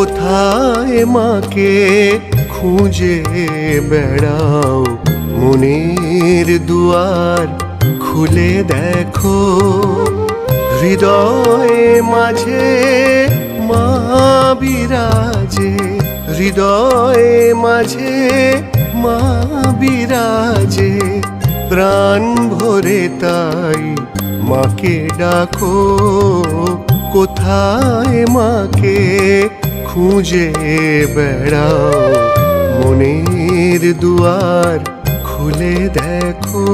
কোথায় মাকে খুঁজে বেড়াও, মনের দুয়ার খুলে দেখো। হৃদয়ে মাঝে মা বিরাজে, হৃদয়ে মাঝে মা বিরাজে। প্রাণ ভরে তাই মাকে ডাকো, কোথায় মাকে খুঁজে বেড়াও, মনের দুয়ার খুলে দেখো।